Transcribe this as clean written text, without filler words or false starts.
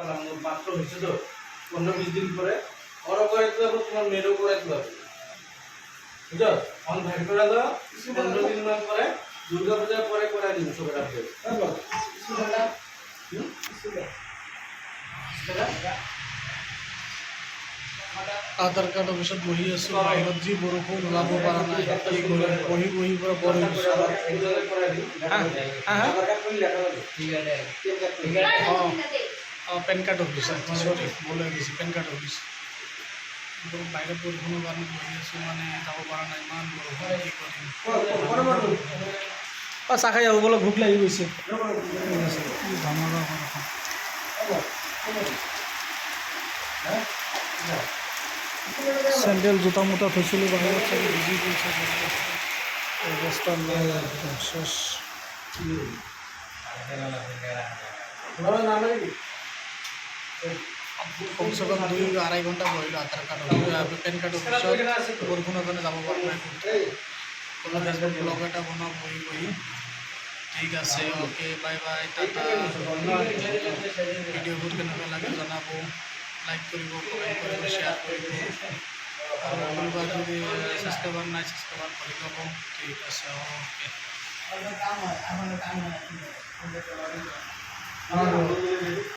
পালাম মাত্র হয়েছে তো 15-20 দিন পরে ওরও করে দিতে হবে তোমার মেয়েরও করে দিতে হবে বুঝছো অন ভাগ করে দাও 15 দিন পরে দুর্গা পূজার পরে করে দিন সবের আপডেট আধার কার্ড অফিসত বহি আছো বাহিৰত যি বৰষুণ ওলাব পৰা নাই কি কৰিম বহি পৰা বৰ পেন কাৰ্ড অফিচ সৰি বলে গৈছে পেন কাৰ্ড অফিচ বাহিৰত বৰষুণৰ কাৰণে বহি আছোঁ মানে যাব পৰা নাই ইমান বৰষুণ কি কৰিম চাহ খাই যাব বোলে ভোক লাগি গৈছে ঝামেলা চেণ্ডেল জোতা মোটা থৈছিলোঁ বাহিৰত চাগে ভিজি গৈছে অৱস্থা নাই চেচ কমচে কম 2-2.5 ঘণ্টা বহিলোঁ আধাৰ কাৰ্ড পেন কাৰ্ড অফিচত বৰষুণৰ কাৰণে যাব পৰা নাই কোনো ফেচবুক ব্লগ এটা বনাওঁ বহি ঠিক আছে অ'কে বাই বাই টাটা ভিডিঅ'বোৰ কেনেকুৱা লাগে জনাব লাইক কৰিব কমেণ্ট কৰিব শ্বেয়াৰ কৰিব আৰু কোনোবা যদি ছাবস্ক্ৰাইবাৰ নাই ছাবস্ক্ৰাইবাৰ কৰি ল'ব ঠিক আছে অ'কে